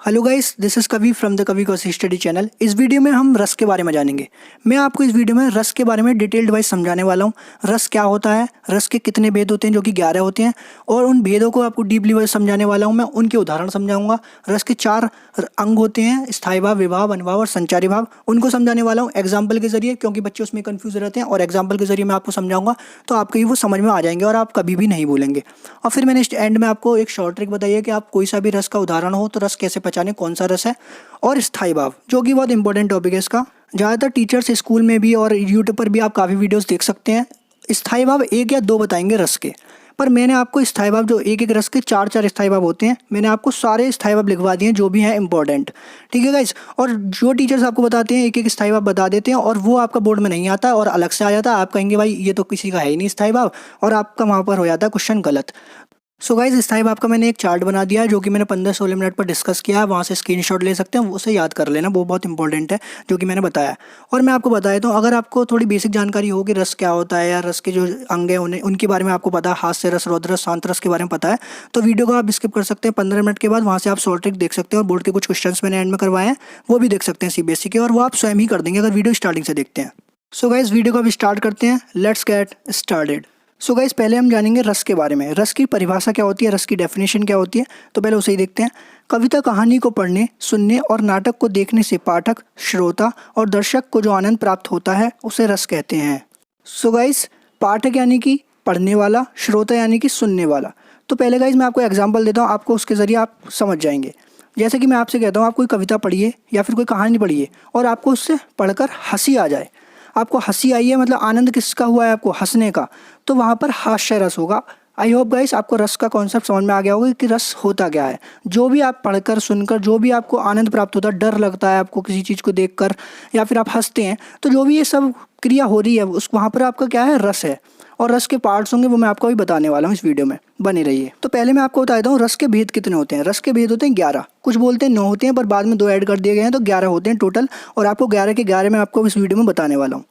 Hello guys, this is कवि from the कवि Kaushik study channel. इस वीडियो में हम रस के बारे में जानेंगे। मैं आपको इस वीडियो में रस के बारे में डिटेल्ड वाइज समझाने वाला हूँ। रस क्या होता है, रस के कितने भेद होते हैं जो कि 11 होते हैं, और उन भेदों को आपको डीपली वाइज समझाने वाला हूँ। मैं उनके उदाहरण समझाऊंगा। रस के 4 अंग होते हैं, स्थायी भाव, विभाव, अनुभाव और संचारी भाव। उनको समझाने वाला हूँ एग्जाम्पल के जरिए, क्योंकि बच्चे उसमें कन्फ्यूज रहते हैं, और एग्जाम्पल के जरिए मैं आपको समझाऊंगा तो आपको ही वो समझ में आ जाएंगे और आप कभी भी नहीं भूलेंगे। और फिर मैंने एंड में आपको एक शॉर्ट ट्रिक बताई है कि आप कोई सा भी रस का उदाहरण हो तो रस कैसे पहचाने, कौन सा रस है। और स्थायी भाव, जो कि बहुत इंपॉर्टेंट टॉपिक है इसका। ज़्यादातर टीचर्स स्कूल में भी और यूट्यूब पर भी आप काफ़ी वीडियोस देख सकते हैं। स्थायी भाव 1 या 2 बताएंगे रस के, पर मैंने आपको स्थायी भाव जो एक एक रस के 4 स्थायी भाव होते हैं, मैंने आपको सारे स्थायी भाव लिखवा दिए हैं जो भी हैं इंपॉर्टेंट। ठीक है गाइस। और जो टीचर्स आपको बताते हैं एक एक स्थायी भाव बता देते हैं और वो आपका बोर्ड में नहीं आता और अलग से आ जाता है, आप कहेंगे भाई ये तो किसी का है ही नहीं स्थायी भाव, और आपका वहाँ पर हो जाता है क्वेश्चन गलत। सो गाइज, स्थायी भाव का मैंने एक चार्ट बना दिया है जो कि मैंने 15-16 मिनट पर डिस्कस किया है। वहाँ से स्क्रीनशॉट ले सकते हैं, उसे याद कर लेना, वो बहुत इंपॉर्टेंट है जो कि मैंने बताया। और मैं आपको बता देता हूँ, अगर आपको थोड़ी बेसिक जानकारी हो कि रस क्या होता है या रस के जो अंग हैं उन्हें उनके बारे में आपको पता है, हास्य रस, रौद्र रस, शांत रस के बारे में पता है, तो वीडियो को आप स्किप कर सकते हैं 15 मिनट के बाद। वहाँ से आप शॉर्ट ट्रिक देख सकते हैं और बोर्ड के कुछ क्वेश्चन मैंने एंड में करवाए हैं, वो भी देख सकते हैं सीबीएसई के, और वो आप स्वयं ही कर देंगे अगर वीडियो स्टार्टिंग से देखते हैं। सो गाइज, वीडियो को अब स्टार्ट करते हैं। Let's get started. So guys, पहले हम जानेंगे रस के बारे में। रस की परिभाषा क्या होती है, रस की डेफिनेशन क्या होती है, तो पहले उसे ही देखते हैं। कविता कहानी को पढ़ने, सुनने और नाटक को देखने से पाठक, श्रोता और दर्शक को जो आनंद प्राप्त होता है उसे रस कहते हैं। सो गाइस, पाठक यानी कि पढ़ने वाला, श्रोता यानी कि सुनने वाला। तो पहले गाइस मैं आपको एग्जाम्पल देता हूँ, आपको उसके ज़रिए आप समझ जाएंगे। जैसे कि मैं आपसे कहता हूँ, आप कोई कविता पढ़िए या फिर कोई कहानी पढ़िए और आपको उससे पढ़कर हंसी आ जाए। आपको हंसी आई है, मतलब आनंद किसका हुआ है, आपको हंसने का, तो वहाँ पर हास्य रस होगा। आई होप गाइस आपको रस का कॉन्सेप्ट समझ में आ गया होगा कि रस होता क्या है। जो भी आप पढ़कर, सुनकर, जो भी आपको आनंद प्राप्त होता है, डर लगता है आपको किसी चीज़ को देखकर, या फिर आप हंसते हैं, तो जो भी ये सब क्रिया हो रही है उस वहाँ पर आपका क्या है, रस है। और रस के पार्ट्स होंगे वो मैं आपको अभी बताने वाला हूँ, इस वीडियो में बने रहिए। तो पहले मैं आपको बता देता हूँ रस के भेद कितने होते हैं। रस के भेद होते हैं 11, कुछ बोलते हैं 9 होते हैं, पर बाद में 2 ऐड कर दिए गए हैं, तो 11 होते हैं टोटल। और आपको 11 के 11 मैं आपको इस वीडियो में बताने वाला हूँ।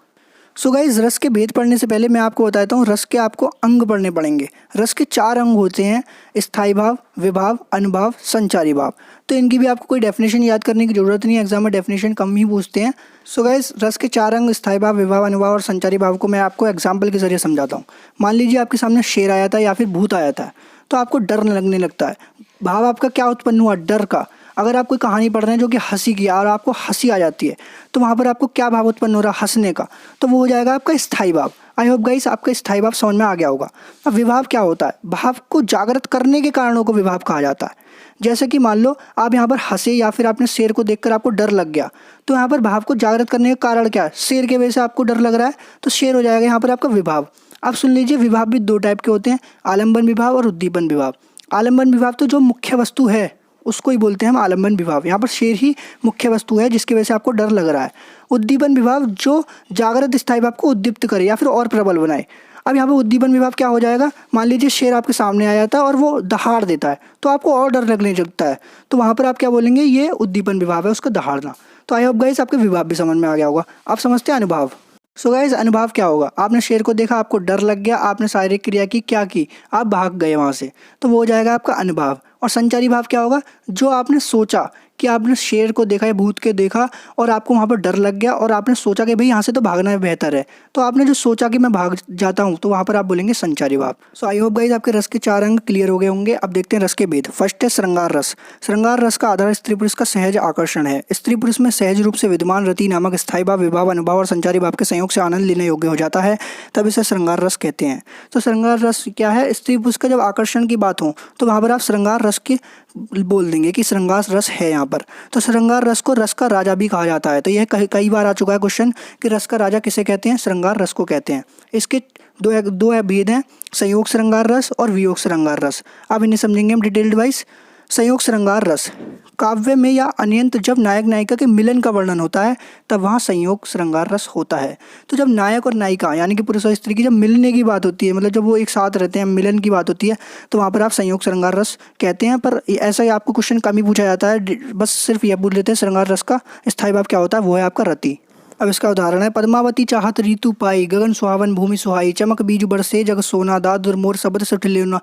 सो गाइज, रस के भेद पढ़ने से पहले मैं आपको बताता हूँ रस के आपको अंग पढ़ने पड़ेंगे। रस के 4 अंग होते हैं, स्थायी भाव, विभाव, अनुभाव, संचारी भाव। तो इनकी भी आपको कोई डेफिनेशन याद करने की जरूरत नहीं है, एग्जाम में डेफिनेशन कम ही पूछते हैं। सो गाइज, रस के 4 अंग, स्थायी भाव, विभाव, अनुभाव और संचारी भाव को मैं आपको एग्जाम्पल के जरिए समझाता हूँ। मान लीजिए आपके सामने शेर आया था या फिर भूत आया था, तो आपको डर लगने लगता है। भाव आपका क्या उत्पन्न हुआ, डर का। अगर आप कोई कहानी पढ़ रहे हैं जो कि हंसी की और आपको हंसी आ जाती है, तो वहाँ पर आपको क्या भाव उत्पन्न हो रहा है, हंसने का, तो वो हो जाएगा आपका स्थायी भाव। आई होप गाइस आपका स्थायी भाव समझ में आ गया होगा। अब विभाव क्या होता है, भाव को जागृत करने के कारणों को विभाव कहा जाता है। जैसे कि मान लो आप यहाँ पर हंसे या फिर आपने शेर को देखकर आपको डर लग गया, तो यहाँ पर भाव को जागृत करने का कारण क्या है, शेर के वजह से आपको डर लग रहा है, तो शेर हो जाएगा यहाँ पर आपका विभाव। अब सुन लीजिए, विभाव भी 2 टाइप के होते हैं, आलम्बन विभाव और उद्दीपन विभाव। आलम्बन विभाव तो जो मुख्य वस्तु है उसको ही बोलते हैं हम आलम्बन विभाव। यहाँ पर शेर ही मुख्य वस्तु है जिसकी वजह से आपको डर लग रहा है। उद्दीपन विभाव जो जागृत स्थायी भाव को उद्दीप्त करे या फिर और प्रबल बनाए। अब यहाँ पर उद्दीपन विभाव क्या हो जाएगा, मान लीजिए शेर आपके सामने आ जाता है और वो दहाड़ देता है, तो आपको और डर लगने लगता है, तो वहाँ पर आप क्या बोलेंगे, ये उद्दीपन विभाव है, उसका दहाड़ना। तो आई होप गाइस आपके विभाव भी समझ में आ गया होगा। आप समझते हैं अनुभव। सो गाइस, अनुभाव क्या होगा, आपने शेर को देखा, आपको डर लग गया, आपने शारीरिक क्रिया की, क्या की, आप भाग गए वहाँ से, तो वो हो जाएगा आपका अनुभाव। और संचारी भाव क्या होगा, जो आपने सोचा कि आपने शेर को देखा या भूत के देखा और आपको वहाँ पर डर लग गया और आपने सोचा कि भाई यहाँ से तो भागना बेहतर है, तो आपने जो सोचा कि मैं भाग जाता हूँ, तो वहाँ पर आप बोलेंगे संचारी भाव। सो आई होप गाइस आपके रस के 4 अंग क्लियर हो गए होंगे। अब देखते हैं रस के भेद। फर्स्ट है श्रृंगार रस। श्रृंगार रस का आधार स्त्री पुरुष का सहज आकर्षण है। स्त्री पुरुष में सहज रूप से विद्यमान रति नामक स्थायी भाव, विभाव, अनुभाव और संचारी भाव के संयोग से आनंद लेने योग्य हो जाता है, तब इसे श्रृंगार रस कहते हैं। तो श्रृंगार रस क्या है, स्त्री पुरुष का जब आकर्षण की बात हो तो वहाँ पर आप श्रृंगार रस के बोल देंगे कि श्रृंगार रस है यहाँ पर। तो श्रृंगार रस को रस का राजा भी कहा जाता है। तो यह कई बार आ चुका है क्वेश्चन कि रस का राजा किसे कहते हैं, श्रृंगार रस को कहते हैं। इसके दो भेद हैं, संयोग श्रृंगार रस और वियोग श्रृंगार रस। अब इन्हें समझेंगे हम डिटेल्ड वाइज। संयोग श्रृंगार रस, काव्य में या अन्यंत्र जब नायक नायिका के मिलन का वर्णन होता है तब वहाँ संयोग श्रृंगार रस होता है। तो जब नायक और नायिका यानी कि पुरुष और स्त्री की जब मिलने की बात होती है, मतलब जब वो एक साथ रहते हैं, मिलन की बात होती है, तो वहाँ पर आप संयोग श्रृंगार रस कहते हैं। पर ऐसा ही आपको क्वेश्चन कम ही पूछा जाता है, बस सिर्फ यह पूछ लेते हैं श्रृंगार रस का स्थायी भाव क्या होता है, वो है आपका रति। अब इसका उदाहरण है, पद्मावती चाहत ऋतु पाई, गगन सुहावन भूमि सुहाई, चमक बीज बरसे जग सोना, दादुर मोर सबद सठ लेना,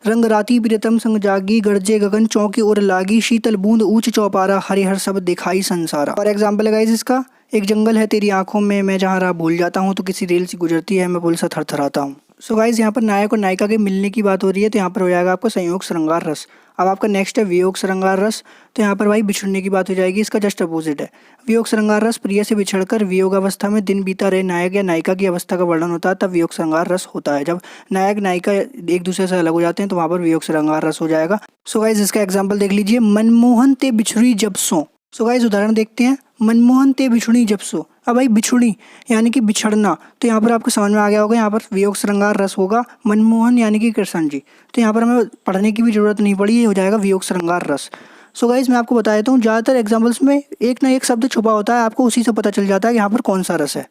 रंग राती प्रियतम संग जागी, गरजे गगन चौकी ओर लागी, शीतल बूंद ऊंच चौपारा, हरिहर सब दिखाई संसारा। और एग्जाम्पल है गाइस इसका, एक जंगल है तेरी आंखों में, मैं जहाँ राह भूल जाता हूँ, तो किसी रेल सी गुजरती है, मैं पुल सा थरथराता हूँ। सो गाइस यहाँ पर नायक और नायिका के मिलने की बात हो रही है, तो यहाँ पर हो जाएगा आपका संयोग श्रृंगार रस। अब आपका नेक्स्ट है वियोग श्रृंगार रस, तो यहाँ पर भाई बिछड़ने की बात हो जाएगी, इसका जस्ट अपोजिट है। वियोग श्रृंगार रस, प्रिय से बिछड़कर वियोग अवस्था में दिन बीता रहे नायक या नायिका की अवस्था का वर्णन होता है, तब वियोग श्रृंगार रस होता है। जब नायक नायिका एक दूसरे से अलग हो जाते हैं तो वहाँ पर वियोग श्रृंगार रस हो जाएगा। सो गाइस इसका एग्जाम्पल देख लीजिए, मनमोहन ते बिछुड़ी जब सो। सो गाइस उदाहरण देखते हैं, मनमोहन ते बिछुड़ी जब सो। अब भाई बिछुड़ी यानी कि बिछड़ना, तो यहाँ पर आपको समझ में आ गया होगा, यहाँ पर वियोग श्रृंगार रस होगा। मनमोहन यानी कि कृष्ण जी, तो यहाँ पर हमें पढ़ने की भी जरूरत नहीं पड़ी, ये हो जाएगा वियोग श्रृंगार रस। सो गाइस मैं आपको बता देता हूँ, ज़्यादातर एग्जाम्पल्स में एक ना एक शब्द छुपा होता है, आपको उसी से पता चल जाता है कि यहाँ पर कौन सा रस है।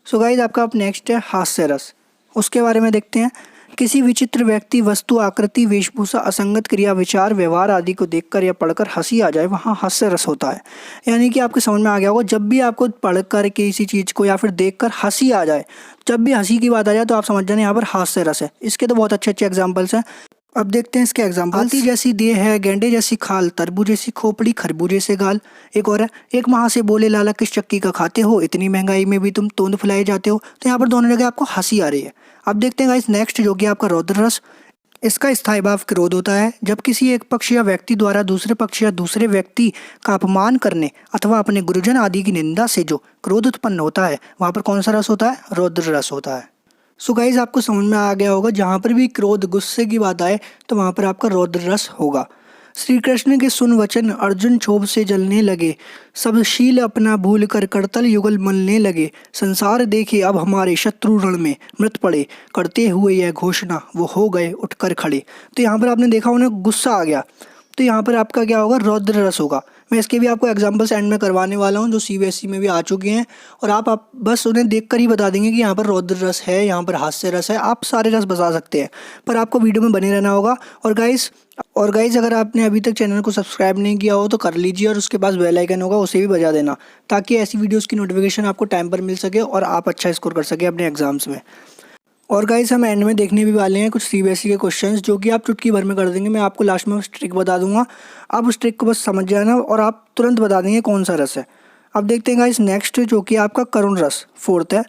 सो गाइस आपका अब नेक्स्ट है हास्य रस, उसके बारे में देखते हैं। किसी विचित्र व्यक्ति, वस्तु, आकृति, वेशभूषा, असंगत क्रिया, विचार, व्यवहार आदि को देखकर या पढ़कर हंसी आ जाए, वहाँ हास्य रस होता है। यानी कि आपके समझ में आ गया होगा, जब भी आपको पढ़कर किसी चीज़ को या फिर देखकर हंसी आ जाए, जब भी हंसी की बात आ जाए तो आप समझ जाए यहाँ पर हास्य रस है। इसके तो बहुत अच्छे अच्छे एग्जाम्पल्स हैं। अब देखते हैं इसके एग्जाम्पल। हाथी जैसी देह है, गेंडे जैसी खाल, तरबूज जैसी खोपड़ी, खरबूजे से गाल। एक और है, एक माह से बोले लाला किस चक्की का खाते हो, इतनी महंगाई में भी तुम तोंद फुलाए जाते हो। तो यहाँ पर दोनों जगह आपको हंसी आ रही है। अब देखते हैं गाइस नेक्स्ट, जो कि आपका रौद्र रस। इसका स्थायी भाव क्रोध होता है। जब किसी एक पक्ष या व्यक्ति द्वारा दूसरे पक्ष या दूसरे व्यक्ति का अपमान करने अथवा अपने गुरुजन आदि की निंदा से जो क्रोध उत्पन्न होता है, वहाँ पर कौन सा रस होता है? रौद्र रस होता है। सो गाइस आपको समझ में आ गया होगा, जहाँ पर भी क्रोध, गुस्से की बात आए तो वहाँ पर आपका रौद्र रस होगा। श्री कृष्ण के सुन वचन, अर्जुन क्षोभ से जलने लगे, सब शील अपना भूल कर करतल युगल मलने लगे। संसार देखे अब हमारे शत्रु रण में, मृत पड़े करते हुए यह घोषणा, वो हो गए उठकर खड़े। तो यहाँ पर आपने देखा उन्हें गुस्सा आ गया, तो यहाँ पर आपका क्या होगा? रौद्र रस होगा। मैं इसके भी आपको एग्जाम्पल्स एंड में करवाने वाला हूँ, जो सीबीएसई में भी आ चुके हैं, और आप बस उन्हें देखकर ही बता देंगे कि यहाँ पर रौद्र रस है, यहाँ पर हास्य रस है। आप सारे रस बता सकते हैं, पर आपको वीडियो में बने रहना होगा। और गाइस अगर आपने अभी तक चैनल को सब्सक्राइब नहीं किया हो तो कर लीजिए, और उसके पास बेल आइकन होगा उसे भी बजा देना, ताकि ऐसी वीडियोज़ की नोटिफिकेशन आपको टाइम पर मिल सके और आप अच्छा स्कोर कर सके अपने एग्जाम्स में। और गाइस हम एंड में देखने भी वाले हैं कुछ सीबीएसई के क्वेश्चंस, जो कि आप चुटकी भर में कर देंगे। मैं आपको लास्ट में उस ट्रिक बता दूंगा, आप उस ट्रिक को बस समझ जाना और आप तुरंत बता देंगे कौन सा रस है। अब देखते हैं गाइस नेक्स्ट, जो कि आपका करुण रस, फोर्थ है।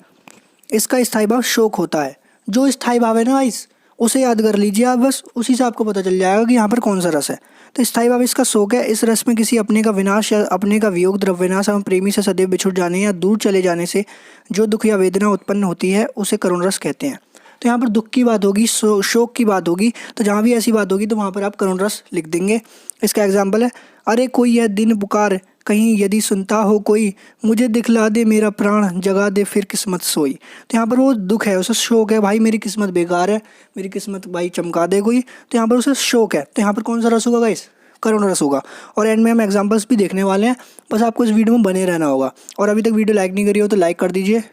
इसका स्थायी भाव शोक होता है। जो स्थायी भाव है ना गाइस, उसे याद कर लीजिए आप, बस उसी से आपको पता चल जाएगा कि यहाँ पर कौन सा रस है। तो स्थायी भाव इसका शोक है। इस रस में किसी अपने का विनाश या अपने का वियोग, द्रव्यनाश एवं प्रेमी से सदैव बिछुड़ जाने या दूर चले जाने से जो दुख या वेदना उत्पन्न होती है, उसे करुण रस कहते हैं। तो यहाँ पर दुख की बात होगी, शोक की बात होगी, तो जहाँ भी ऐसी बात होगी तो वहाँ पर आप करुण रस लिख देंगे। इसका एग्जाम्पल है, अरे कोई यह दिन पुकार कहीं यदि सुनता हो कोई, मुझे दिखला दे मेरा प्राण, जगा दे फिर किस्मत सोई। तो यहाँ पर वो दुख है, उसे शोक है, भाई मेरी किस्मत बेकार है, मेरी किस्मत भाई चमका दे कोई। तो यहाँ पर उसे शोक है, तो यहाँ पर कौन सा रस होगा गाइस? करुण रस होगा। और एंड में हम एग्जाम्पल्स भी देखने वाले हैं, बस आपको इस वीडियो में बने रहना होगा। और अभी तक वीडियो लाइक नहीं करी हो तो लाइक कर दीजिए।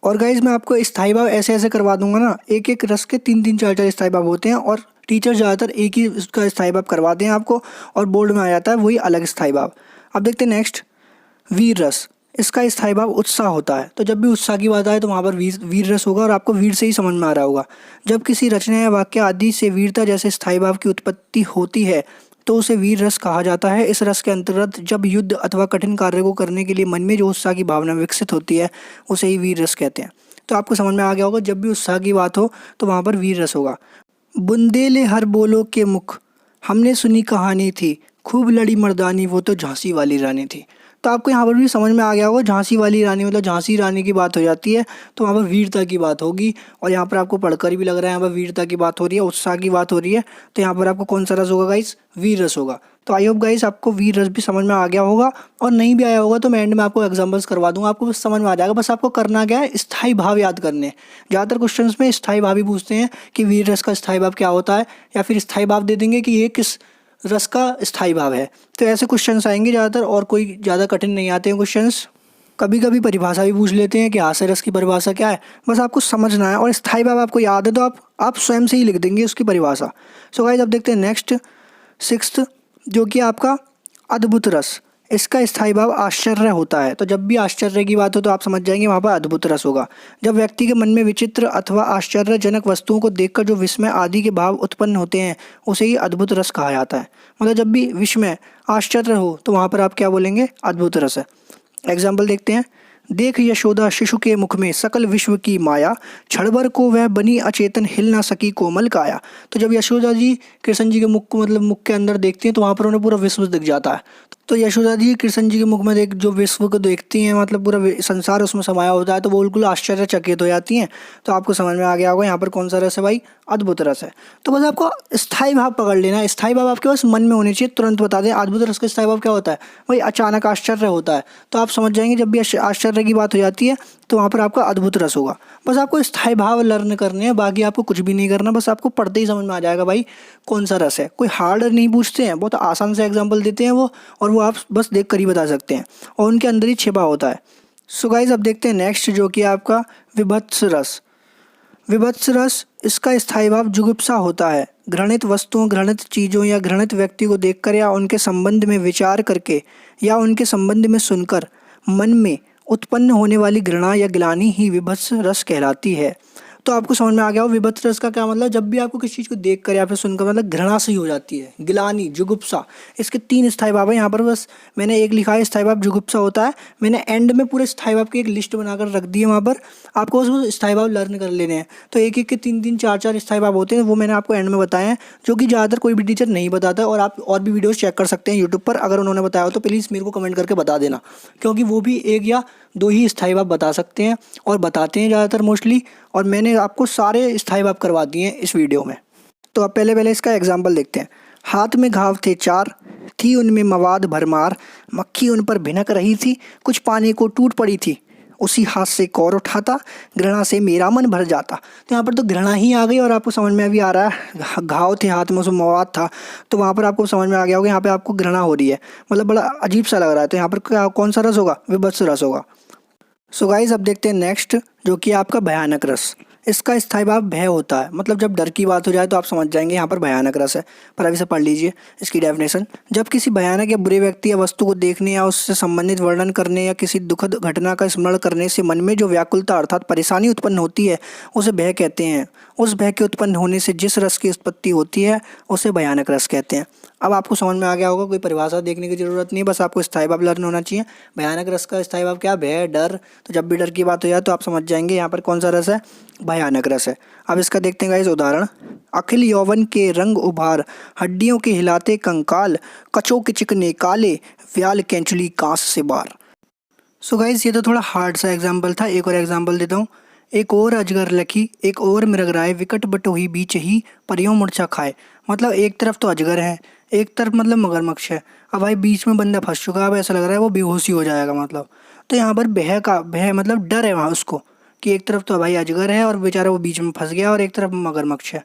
और गाइज मैं आपको स्थायी भाव ऐसे ऐसे करवा दूंगा ना, एक एक रस के 3-3 4-4 स्थायी भाव होते हैं, और टीचर ज़्यादातर एक ही उसका स्थायी भाव करवाते हैं आपको, और बोर्ड में आ जाता है वही अलग स्थायी भाव। अब देखते हैं नेक्स्ट, वीर रस। इसका स्थायी भाव उत्साह होता है। तो जब भी उत्साह की बात आए तो वहाँ पर वीर रस होगा, और आपको वीर से ही समझ में आ रहा होगा। जब किसी रचना या वाक्य आदि से वीरता जैसे स्थायी भाव की उत्पत्ति होती है तो उसे वीर रस कहा जाता है। इस रस के अंतर्गत जब युद्ध अथवा कठिन कार्य को करने के लिए मन में जो उत्साह की भावना विकसित होती है, उसे ही वीर रस कहते हैं। तो आपको समझ में आ गया होगा, जब भी उत्साह की बात हो तो वहाँ पर वीर रस होगा। बुंदेले हर बोलो के मुख, हमने सुनी कहानी थी, खूब लड़ी मर्दानी, वो तो झांसी वाली रानी थी। तो आपको यहाँ पर भी समझ में आ गया होगा, झांसी वाली रानी मतलब झांसी रानी की बात हो जाती है, तो वहाँ पर वीरता की बात होगी। और यहाँ पर आपको पढ़कर भी लग रहा है यहाँ पर वीरता की बात हो रही है, उत्साह की बात हो रही है, तो यहाँ पर आपको कौन सा रस होगा गाइस? वीर रस होगा। तो आई होप गाइस आपको वीर रस भी समझ में आ गया होगा, और नहीं भी आया होगा तो मैं एंड में आपको एग्जाम्पल्स करवा दूंगा, आपको बस समझ में आ जाएगा। बस आपको करना क्या है? स्थायी भाव याद करने। ज़्यादातर क्वेश्चंस में स्थायी भाव ही पूछते हैं कि वीर रस का स्थायी भाव क्या होता है, या फिर स्थायी भाव दे देंगे कि ये किस रस का स्थायी भाव है। तो ऐसे क्वेश्चंस आएंगे ज़्यादातर, और कोई ज़्यादा कठिन नहीं आते हैं क्वेश्चंस। कभी कभी परिभाषा भी पूछ लेते हैं कि हास्य रस की परिभाषा क्या है, बस आपको समझना है। और स्थायी भाव आपको याद है तो आप स्वयं से ही लिख देंगे उसकी परिभाषा। सो गाइस अब देखते हैं नेक्स्ट, सिक्स्थ, जो कि आपका अद्भुत रस। इसका स्थायी भाव आश्चर्य होता है। तो जब भी आश्चर्य की बात हो तो आप समझ जाएंगे वहाँ पर अद्भुत रस होगा। जब व्यक्ति के मन में विचित्र अथवा आश्चर्यजनक वस्तुओं को देखकर जो विस्मय आदि के भाव उत्पन्न होते हैं उसे ही अद्भुत रस कहा जाता है। मतलब जब भी विस्मय आश्चर्य हो तो वहाँ पर आप क्या बोलेंगे, अद्भुत रस है। एग्जाम्पल देखते हैं। देख यशोदा शिशु के मुख में सकल विश्व की माया, क्षण भर को वह बनी अचेतन हिल ना सकी कोमल काया। तो जब यशोदा जी कृष्ण जी के मुख को मतलब मुख के अंदर देखती हैं तो वहाँ पर उन्हें पूरा विश्व दिख जाता है। तो यशोदा जी कृष्ण जी के मुख में देख जो विश्व को देखती हैं, मतलब पूरा संसार उसमें समाया होता है, तो वो बिल्कुल आश्चर्यचकित हो जाती हैं। तो आपको समझ में आ गया होगा यहाँ पर कौन सा रस है भाई, अद्भुत रस है। तो बस आपको स्थायी भाव पकड़ लेना है। स्थायी भाव आपके पास मन में होने चाहिए, तुरंत बता दें। अद्भुत रस का स्थायी भाव क्या होता है भाई, अचानक आश्चर्य होता है। तो आप समझ जाएंगे जब भी आश्चर्य की बात हो जाती है तो वहाँ पर आपका अद्भुत रस होगा। बस आपको स्थायी भाव लर्न करने हैं, बाकी आपको कुछ भी नहीं करना। बस आपको पढ़ते ही समझ में आ जाएगा भाई कौन सा रस है। कोई हार्ड नहीं पूछते हैं, बहुत आसान से एग्जाम्पल देते हैं वो, और वो आप बस देख कर ही बता सकते हैं, और उनके अंदर ही छिपा होता है। सो गाइस अब देखते हैं नेक्स्ट, जो कि आपका विभत्स रस। विभत्स रस, इसका स्थायी भाव जुगुप्सा होता है। घृणित वस्तुओं, घृणित चीज़ों या घृणित व्यक्ति को देखकर या उनके संबंध में विचार करके या उनके संबंध में सुनकर मन में उत्पन्न होने वाली घृणा या ग्लानि ही विभत्स रस कहलाती है। तो आपको समझ में आ गया हो विभत्स रस का क्या मतलब। जब भी आपको किसी चीज़ को देख कर या फिर सुनकर मतलब घृणा से ही हो जाती है, ग्लानि, जुगुप्सा, इसके 3 स्थायी भाव है। यहाँ पर बस मैंने एक लिखा है स्थायी भाव जुगुप्सा होता है। मैंने एंड में पूरे स्थायी भाव की एक लिस्ट बनाकर रख दी है, वहाँ पर आपको बस वो स्थायी भाव लर्न कर लेने हैं। तो एक एक के 3-3, 4-4 स्थायी भाव होते हैं, वो मैंने आपको एंड में बताए हैं, जो कि ज़्यादातर कोई भी टीचर नहीं बताता है। और आप और भी वीडियोज़ चेक कर सकते हैं यूट्यूब पर, अगर उन्होंने बताया हो तो प्लीज़ मेरे को कमेंट करके बता देना, क्योंकि वो भी 1 या 2 ही स्थायी भाव बता सकते हैं और बताते हैं ज़्यादातर मोस्टली। और मैंने आपको सारे स्थायी भाव करवा दिए हैं इस वीडियो में। तो अब पहले इसका एग्जाम्पल देखते हैं। हाथ में घाव थे 4, थी उनमें मवाद भरमार, मक्खी उन पर भिनक रही थी, कुछ पाने को टूट पड़ी थी, उसी हाथ से कौर उठाता, घृणा से मेरा मन भर जाता। तो यहाँ पर तो घृणा ही आ गई, और आपको समझ में भी आ रहा है घाव थे हाथ में, उसमें मवाद था, तो वहाँ पर आपको समझ में आ गया होगा यहाँ पे आपको घृणा हो रही है, मतलब बड़ा अजीब सा लग रहा है। तो यहाँ पर क्या कौन सा रस होगा, विभत्स रस होगा। सो गाइस अब देखते हैं नेक्स्ट, जो कि आपका भयानक रस। इसका स्थायी भाव भय होता है, मतलब जब डर की बात हो जाए तो आप समझ जाएंगे यहाँ पर भयानक रस है। पर अभी से पढ़ लीजिए इसकी डेफिनेशन। जब किसी भयानक या बुरे व्यक्ति या वस्तु को देखने या उससे संबंधित वर्णन करने या किसी दुखद घटना का स्मरण करने से मन में जो व्याकुलता अर्थात परेशानी उत्पन्न होती है उसे भय कहते हैं। उस भय के उत्पन्न होने से जिस रस की उत्पत्ति होती है उसे भयानक रस कहते हैं। अब आपको समझ में आ गया होगा, कोई परिभाषा देखने की जरूरत नहीं, बस आपको स्थायी भाव लर्न होना चाहिए। भयानक रस का स्थायी भाव क्या, भय, डर। तो जब भी डर की बात हो जाए तो आप समझ जाएंगे यहाँ पर कौन सा रस है, भयानक रस है। अब इसका देखते हैं गाइस उदाहरण। अखिल यौवन के रंग उभार, हड्डियों के हिलाते कंकाल, कचों के चिकने काले, व्याल कैंचुली कांस से बार। सो गाइस ये तो थोड़ा हार्ड सा एग्जाम्पल था, एक और एग्जाम्पल देता हूँ। एक और अजगर लखी, एक और मृगराय, विकट बटोही बीच ही, परियों मूर्छा खाए। मतलब एक तरफ तो अजगर है, एक तरफ मतलब मगरमच्छ है। अब भाई बीच में बंदा फंस चुका है, अब ऐसा लग रहा है वो बेहोशी हो जाएगा मतलब। तो यहाँ पर भय मतलब डर है वहाँ उसको, कि एक तरफ तो भाई अजगर है और बेचारा वो बीच में फंस गया, और एक तरफ मगरमच्छ है,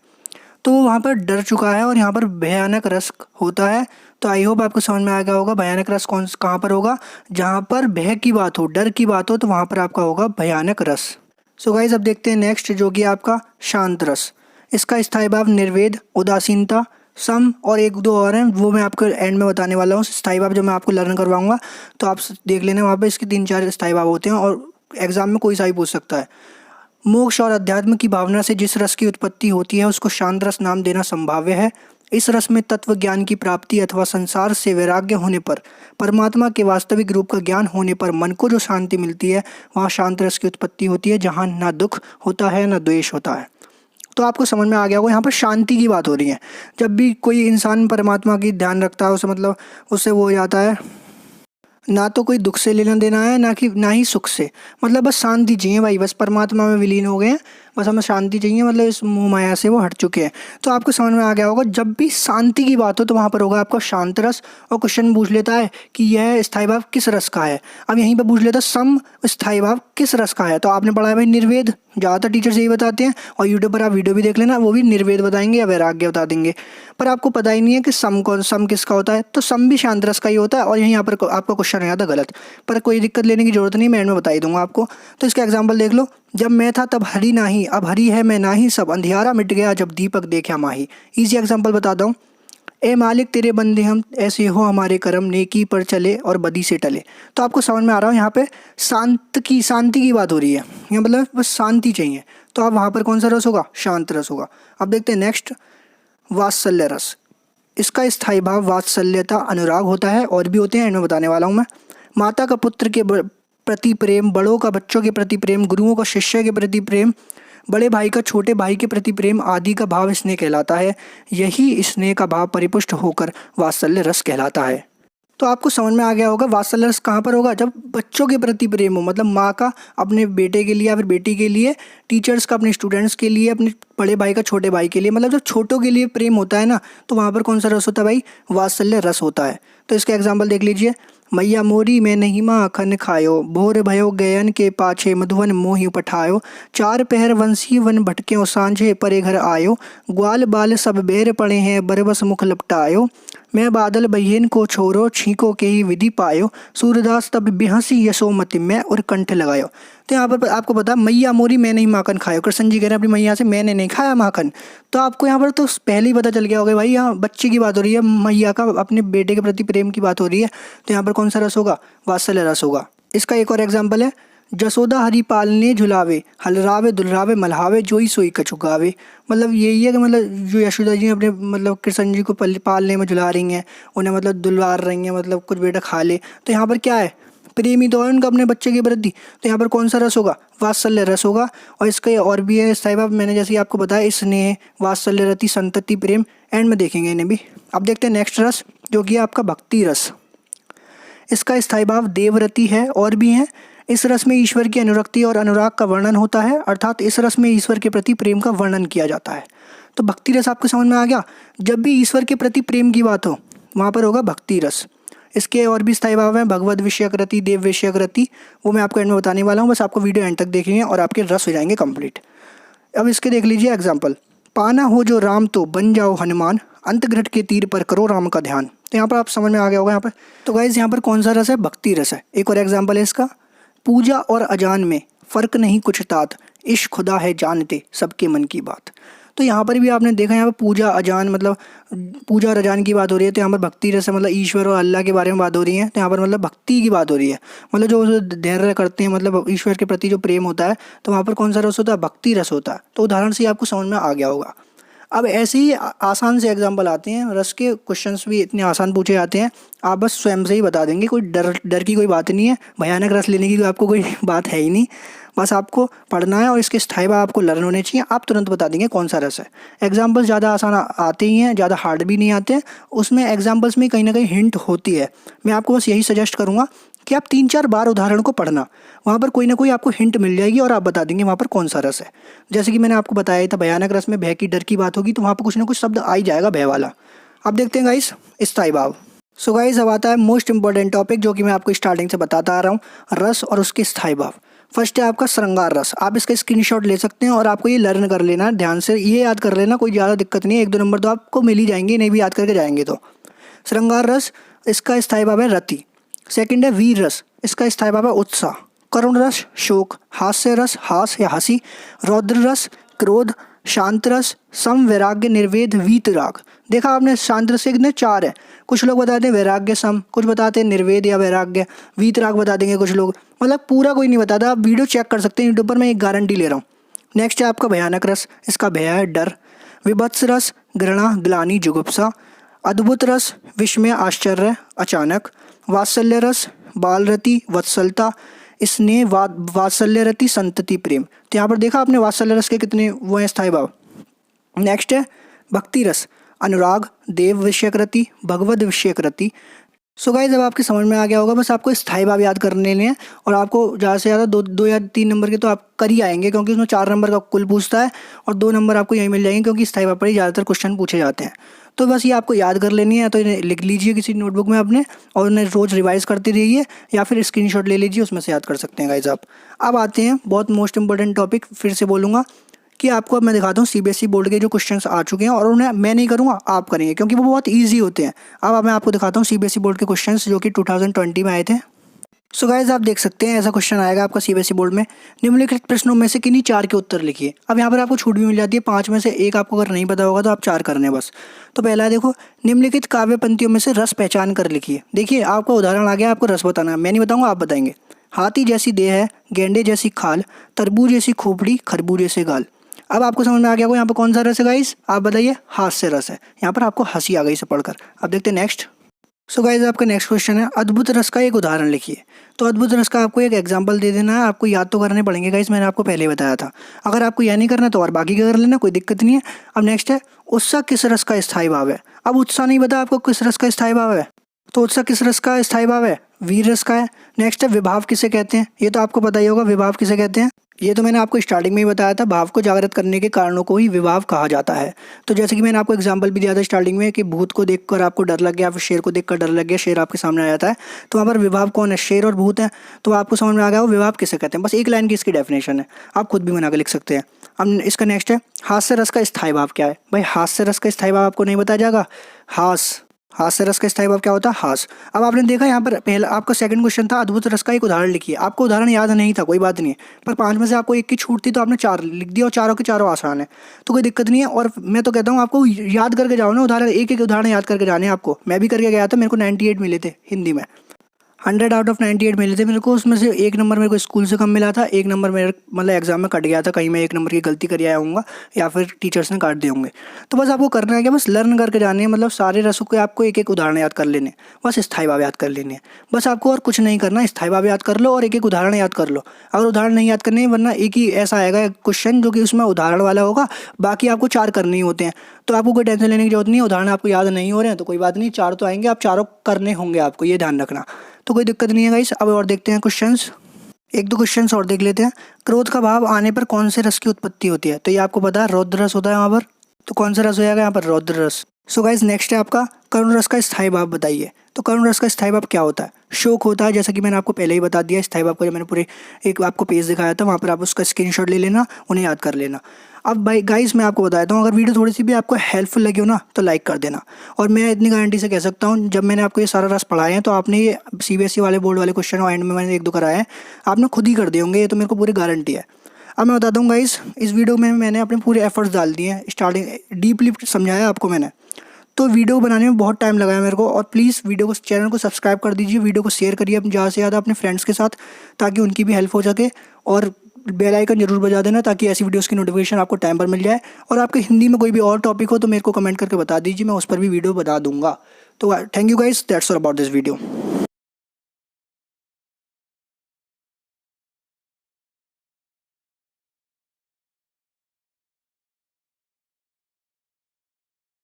तो वो वहाँ पर डर चुका है, और यहाँ पर भयानक रस होता है। तो आई होप आपको समझ में आ गया होगा भयानक रस कहाँ पर होगा, जहाँ पर भय की बात हो, डर की बात हो, तो वहाँ पर आपका होगा भयानक रस। सो गाइस अब देखते हैं नेक्स्ट, जो कि आपका शांत रस। इसका स्थायी भाव निर्वेद, उदासीनता, सम, और 1-2 और हैं, वो मैं आपको एंड में बताने वाला हूँ। स्थायी भाव जब मैं आपको लर्न करवाऊंगा तो आप देख लेना, वहाँ पे इसके 3-4 स्थायी भाव होते हैं, और एग्जाम में कोई सा भी पूछ सकता है। मोक्ष और अध्यात्म की भावना से जिस रस की उत्पत्ति होती है उसको शांत रस नाम देना संभाव्य है। इस रस में तत्व ज्ञान की प्राप्ति अथवा संसार से वैराग्य होने पर, परमात्मा के वास्तविक रूप का ज्ञान होने पर मन को जो शांति मिलती है, वहाँ शांत रस की उत्पत्ति होती है, जहाँ ना दुख होता है ना द्वेष होता है। तो आपको समझ में आ गया होगा यहाँ पर शांति की बात हो रही है। जब भी कोई इंसान परमात्मा की ध्यान रखता है उसे मतलब उससे वो हो जाता है, ना तो कोई दुख से लेना देना है ना ही सुख से, मतलब बस शांति चाहिए भाई, बस परमात्मा में विलीन हो गए हैं, बस हमें शांति चाहिए, मतलब इस मोह माया से वो हट चुके हैं। तो आपको समझ में आ गया होगा जब भी शांति की बात हो तो वहाँ पर होगा आपका शांत रस। और क्वेश्चन पूछ लेता है कि यह स्थायी भाव किस रस का है, अब यहीं पर पूछ लेता है सम स्थायी भाव किस रस का है, तो आपने पढ़ा है भाई निर्वेद, ज़्यादातर टीचर्स यही बताते हैं, और यूट्यूब पर आप वीडियो भी देख लेना, वो भी निर्वेद बताएंगे या वैराग्य बता देंगे। पर आपको पता ही नहीं है कि सम किसका होता है, तो सम भी शांत रस का ही होता है, और यहीं यहाँ पर आपका क्वेश्चन आया था गलत। पर कोई दिक्कत लेने की जरूरत नहीं, मैं एंड में बता ही दूंगा आपको। तो इसका एग्जाम्पल देख लो। जब मैं था तब हरी नाही, अब हरी है मैं नाही, सब अंधियारा मिट गया जब दीपक देखा माही। ईजी एग्जाम्पल बताता हूँ। ए मालिक तेरे बंदे हम, ऐसे हो हमारे करम, नेकी पर चले और बदी से टले। तो आपको समझ में आ रहा हो यहाँ पे शांति की बात हो रही है, यहाँ मतलब बस शांति चाहिए। तो आप वहाँ पर कौन सा रस होगा? शांत रस होगा। अब देखते हैं नेक्स्ट, वात्सल्य रस। इसका स्थायी भाव वात्सल्यता, अनुराग होता है, और भी होते हैं, इनमें बताने वाला हूँ मैं। माता का पुत्र के प्रति प्रेम, बड़ों का बच्चों के प्रति प्रेम, गुरुओं का शिष्य के प्रति प्रेम, बड़े भाई का छोटे भाई के प्रति प्रेम आदि का भाव स्नेह कहलाता है। यही स्नेह का भाव परिपुष्ट होकर वात्सल्य रस कहलाता है। तो आपको समझ में आ गया होगा वात्सल्य रस कहाँ पर होगा? जब बच्चों के प्रति प्रेम हो, मतलब माँ का अपने बेटे के लिए या फिर बेटी के लिए, टीचर्स का अपने स्टूडेंट्स के लिए, अपने बड़े भाई का छोटे भाई के लिए, मतलब जब छोटों के लिए प्रेम होता है ना, तो वहाँ पर कौन सा रस होता है भाई? वात्सल्य रस होता है। तो इसका एग्जाम्पल देख लीजिए, मैया मोरी मैं नहीं माखन खायो, भोर भयो गयन के पाछे, मधुवन मोहि पठायो, चार पहर वंशी वन भटक्यो, सांझे परे घर आयो, ग्वाल बाल सब बेर पड़े हैं, बरबस मुख लपटायो, मैं बादल बहिन को छोरो, छीको के ही विधि पायो, सूरदास तब बिहसी यशोमति मैं और कंठ लगायो। तो यहाँ पर आपको पता, मैया मोरी मैं नहीं माखन खायो, कृष्ण जी कह रहे हैं अपनी मैया से मैंने नहीं खाया माखन। तो आपको यहाँ पर तो पहले ही पता चल गया होगा भाई, यहाँ बच्चे की बात हो रही है, मैया का अपने बेटे के प्रति प्रेम की बात हो रही है। तो यहाँ पर कौन सा रस होगा? वात्सल्य रस होगा। इसका एक और एग्जाम्पल है, जसोदा हरि पालने झुलावे, हलरावे दुलरावे मल्हावे, जोई सोई कछु गावे। मतलब यही है कि मतलब जो यशोदा जी अपने मतलब कृष्ण जी को पालने में झुला रही हैं, उन्हें मतलब दुलवार रही हैं, मतलब कुछ बेटा खा ले। तो यहाँ पर क्या है? प्रेमी तो है उनका अपने बच्चे के प्रति। तो यहाँ पर कौन सा रस होगा? वात्सल्य रस होगा। और इसका और भी है स्थायी भाव, मैंने जैसे आपको बताया, स्नेह, वात्सल्य रति, संतति, प्रेम, एंड में देखेंगे इन्हें भी। अब देखते हैं नेक्स्ट रस, जो कि है आपका भक्ति रस। इसका स्थायी भाव देवरति है, और भी हैं। इस रस में ईश्वर की अनुरक्ति और अनुराग का वर्णन होता है, अर्थात इस रस में ईश्वर के प्रति प्रेम का वर्णन किया जाता है। तो भक्ति रस आपको समझ में आ गया। जब भी ईश्वर के प्रति प्रेम की बात हो, वहाँ पर होगा भक्ति रस। इसके और भी स्थायी भाव हैं, भगवद विषयक रति, देव विषयक रति, वो मैं आपको एंड में बताने वाला हूँ। बस आपको वीडियो एंड तक देखेंगे और आपके रस हो जाएंगे कंप्लीट। अब इसके देख लीजिए एग्जाम्पल, पाना हो जो राम तो बन जाओ हनुमान, अंतग्रट के तीर पर करो राम का ध्यान। तो यहाँ पर आप समझ में आ गया होगा यहाँ पर। तो गाइज यहाँ पर कौन सा रस है? भक्ति रस है। एक और एग्जाम्पल है इसका, पूजा और अजान में फ़र्क नहीं कुछ तात, इश्क खुदा है जानते सबके मन की बात। तो यहाँ पर भी आपने देखा, यहाँ पर पूजा अजान मतलब पूजा और अजान की बात हो रही है। तो यहाँ पर भक्ति रस मतलब ईश्वर और अल्लाह के बारे में बात हो रही है। तो यहाँ पर मतलब भक्ति की बात हो रही है, मतलब जो धैर्य करते हैं, मतलब ईश्वर के प्रति जो प्रेम होता है, तो वहाँ पर कौन सा रस होता है? भक्ति रस होता है। तो उदाहरण से आपको समझ में आ गया होगा। अब ऐसे ही आसान से एग्जाम्पल आते हैं, रस के क्वेश्चंस भी इतने आसान पूछे जाते हैं, आप बस स्वयं से ही बता देंगे, कोई डर की कोई बात नहीं है, भयानक रस लेने की आपको कोई बात है ही नहीं। बस आपको पढ़ना है और इसके स्थायी भाव आपको लर्न होने चाहिए, आप तुरंत बता देंगे कौन सा रस है। एग्जाम्पल्स ज़्यादा आसान आते ही हैं, ज़्यादा हार्ड भी नहीं आते, उसमें एग्जाम्पल्स में कहीं ना कहीं हिंट होती है। मैं आपको बस यही सजेस्ट करूँगा कि आप 3-4 बार उदाहरण को पढ़ना, वहाँ पर कोई ना कोई आपको हिंट मिल जाएगी और आप बता देंगे वहाँ पर कौन सा रस है। जैसे कि मैंने आपको बताया था, भयानक रस में भय की डर की बात होगी, तो वहाँ पर कुछ ना कुछ शब्द आ ही जाएगा भय वाला। अब देखते हैं गाइस स्थायी भाव। सो गाइस अब आता है मोस्ट इंपॉर्टेंट टॉपिक, जो कि मैं आपको स्टार्टिंग से बताता आ रहा हूँ, रस और उसके स्थायी भाव। फर्स्ट है आपका श्रृंगार रस। आप इसका स्क्रीनशॉट ले सकते हैं और आपको ये लर्न कर लेना, ध्यान से ये याद कर लेना, कोई ज़्यादा दिक्कत नहीं है, 1-2 नंबर तो आपको मिल ही जाएंगे, नहीं भी याद करके जाएंगे तो। श्रृंगार रस, इसका स्थायी भाव है रति। सेकंड है वीर रस, इसका स्थायी भाव है उत्साह। करुण रस शोक, हास्य रस हास या हंसी, रौद्र रस क्रोध, शांत रस सम वैराग्य निर्वेद वीत राग। देखा आपने, शांत रस के कितने 4 है, कुछ लोग बताते हैं वैराग्य सम, कुछ बताते हैं निर्वेद या वैराग्य, वीत राग बता देंगे कुछ लोग, मतलब पूरा कोई नहीं बताता। आप वीडियो चेक कर सकते हैं यूट्यूब पर, मैं एक गारंटी ले रहा हूँ। नेक्स्ट है आपका भयानक रस, इसका भय है डर। विभत्स रस घृणा ग्लानि जुगुप्सा। अद्भुत रस विस्मय आश्चर्य अचानक। वात्सल्य रस बालरति वत्सलता। स्नेह वात्सल्य रति संतति प्रेम। तो यहाँ पर देखा आपने वात्सल्य रस के कितने वो हैं स्थायी भाव। नेक्स्ट है भक्ति रस, अनुराग देव विषयक रति भगवद विषयक रति। सो गाइस अब आपके समझ में आ गया होगा, बस आपको स्थायी भाव याद करने हैं और आपको ज़्यादा से ज़्यादा 2 या 3 नंबर के तो आप कर ही आएंगे, क्योंकि उसमें 4 नंबर का कुल पूछता है और 2 नंबर आपको यहीं मिल जाएंगे, क्योंकि स्थायी भाव पर ही ज़्यादातर क्वेश्चन पूछे जाते हैं। तो बस ये आपको याद कर लेनी है, तो इन्हें लिख लीजिए किसी नोटबुक में अपने और उन्हें रोज़ रिवाइज करते रहिए, या फिर स्क्रीनशॉट ले लीजिए, उसमें से याद कर सकते हैं गाइस आप। अब आते हैं बहुत मोस्ट इंपॉर्टेंट टॉपिक, फिर से बोलूँगा कि आपको अब मैं दिखाता हूँ सीबीएसई बोर्ड के जो क्वेश्चंस आ चुके हैं, और उन्हें मैं नहीं करूँगा आप करेंगे, क्योंकि वो बहुत ईजी होते हैं। अब मैं आपको दिखाता हूँ सीबीएसई बोर्ड के क्वेश्चंस जो कि 2020 में आए थे। सो गाइस आप देख सकते हैं ऐसा क्वेश्चन आएगा आपका सीबीएसई बोर्ड में, निम्नलिखित प्रश्नों में से किन्हीं 4 के उत्तर लिखिए। अब यहाँ पर आपको छूट भी मिल जाती है, 5 में से एक आपको अगर नहीं पता होगा तो आप 4 करने बस। तो पहला है देखो, निम्नलिखित काव्य पंक्तियों में से रस पहचान कर लिखिए। देखिए आपका उदाहरण आ गया, आपको रस बताना है, मैं नहीं बताऊंगा आप बताएंगे। हाथी जैसी देह है, गेंडे जैसी खाल, तरबूज जैसी खोपड़ी, खरबूज जैसे गाल। अब आपको समझ में आ गया होगा यहाँ पर कौन सा रस है गाइस, आप बताइए, हास्य रस है। यहाँ पर आपको हंसी आ गई इसे पढ़कर। अब देखते हैं नेक्स्ट। सो गाइस आपका नेक्स्ट क्वेश्चन है, अद्भुत रस का एक उदाहरण लिखिए। तो अद्भुत रस का आपको एक एग्जांपल दे देना है, आपको याद तो करने पड़ेंगे गाइस, मैंने आपको पहले ही बताया था। अगर आपको याद नहीं करना तो और बाकी का कर लेना, कोई दिक्कत नहीं है। अब नेक्स्ट है, उत्साह किस रस का स्थायी भाव है। अब उत्साह नहीं बता आपको किस रस का स्थायी भाव है, तो उत्साह किस रस का स्थायी भाव है, वीर रस का है। नेक्स्ट है, विभाव किसे कहते हैं, ये तो आपको पता ही होगा विभाव किसे कहते हैं। ये तो मैंने आपको स्टार्टिंग में ही बताया था, भाव को जागृत करने के कारणों को ही विभाव कहा जाता है। तो जैसे कि मैंने आपको एग्जांपल भी दिया था स्टार्टिंग में कि भूत को देखकर आपको डर लग गया, फिर शेर को देखकर डर लग गया, शेर आपके सामने आ जाता है, तो वहाँ पर विभाव कौन है, शेर और भूत है। तो आपको समझ में आ गया वो विभाव किसे कहते हैं, बस एक लाइन की इसकी डेफिनेशन है, आप खुद भी बना कर लिख सकते हैं। अब इसका नेक्स्ट है, हास्य रस का स्थायी भाव क्या है। भाई हास्य रस का स्थायी भाव आपको नहीं बताया जाएगा, हास्य रस का स्थायी भाव क्या होता है, हास। अब आपने देखा यहाँ पर पहला आपका सेकंड क्वेश्चन था, अद्भुत रस का एक उदाहरण लिखिए। आपको उदाहरण याद नहीं था, कोई बात नहीं है, पर 5 में से आपको एक की छूट थी तो आपने 4 लिख दिया और चारों के चारों आसान है, तो कोई दिक्कत नहीं है। और मैं तो कहता हूँ आपको याद करके जाओ ना, उदाहरण एक एक उदाहरण याद करके जाने आपको। मैं भी करके गया था, मेरे को 98 मिले थे हिंदी में, 100 आउट ऑफ 98 मिले थे मेरे को। उसमें से 1 नंबर मेरे को स्कूल से कम मिला था, 1 नंबर मेरे मतलब एग्जाम में कट गया था, कहीं मैं 1 नंबर की गलती कर आया हूँगा या फिर टीचर्स ने काट दिए होंगे। तो बस आपको करना है कि बस लर्न करके जाने हैं, मतलब सारे रसों के आपको एक एक उदाहरण याद कर लेने, बस स्थायी भाव याद कर लेने हैं। बस आपको और कुछ नहीं करना, स्थायी भाव याद कर लो और एक एक उदाहरण याद कर लो। अगर उदाहरण नहीं याद करने, वरना एक ही ऐसा आएगा क्वेश्चन जो कि उसमें उदाहरण वाला होगा, बाकी आपको 4 करने ही होते हैं। तो आपको कोई टेंशन लेने की जरूरत नहीं है, उदाहरण आपको याद नहीं हो रहे हैं तो कोई बात नहीं, 4 तो आएंगे, आप चारों करने होंगे आपको, ये ध्यान रखना। तो कोई दिक्कत नहीं है गाइस। अब और देखते हैं क्वेश्चंस, 1-2 क्वेश्चंस और देख लेते हैं। क्रोध का भाव आने पर कौन से रस की उत्पत्ति होती है, तो ये आपको पता है रौद्र रस होता है वहाँ पर, तो कौन सा रस हो जाएगा यहाँ पर, रौद्र रस। सो गाइस नेक्स्ट है आपका, करुण रस का स्थायी भाव बताइए। तो करुण रस का स्थायी भाव क्या होता है, शोक होता है, जैसा कि मैंने आपको पहले ही बता दिया। स्थायी भाव को जब मैंने पूरे एक आपको पेज दिखाया था, वहाँ पर आप उसका स्क्रीनशॉट ले लेना, उन्हें याद कर लेना। अब भाई गाइस मैं आपको बताता हूँ, अगर वीडियो थोड़ी सी भी आपको हेल्पफुल लगी हो ना तो लाइक कर देना। और मैं इतनी गारंटी से कह सकता हूँ, जब मैंने आपको ये सारा रस पढ़ाए हैं तो आपने ये सीबीएसई वाले बोर्ड वाले क्वेश्चन और एंड में मैंने 1-2 कराए हैं, आपने खुद ही कर दिए होंगे, ये तो मेरे को पूरी गारंटी है। अब मैं बताता हूँ गाइस, इस वीडियो में मैंने अपने पूरे एफर्ट्स डाल दिए हैं, स्टार्टिंग डीपली समझाया आपको मैंने, तो वीडियो बनाने में बहुत टाइम लगाया मेरे को। और प्लीज़ वीडियो को, चैनल को सब्सक्राइब कर दीजिए, वीडियो को शेयर करिए ज़्यादा से ज़्यादा अपने फ्रेंड्स के साथ, ताकि उनकी भी हेल्प हो सके। और बेल आइकन जरूर बजा देना ताकि ऐसी वीडियोस की नोटिफिकेशन आपको टाइम पर मिल जाए। और आपके हिंदी में कोई भी और टॉपिक हो तो मेरे को कमेंट करके बता दीजिए, मैं उस पर भी वीडियो बता दूंगा। तो thank you guys, that's all about this video.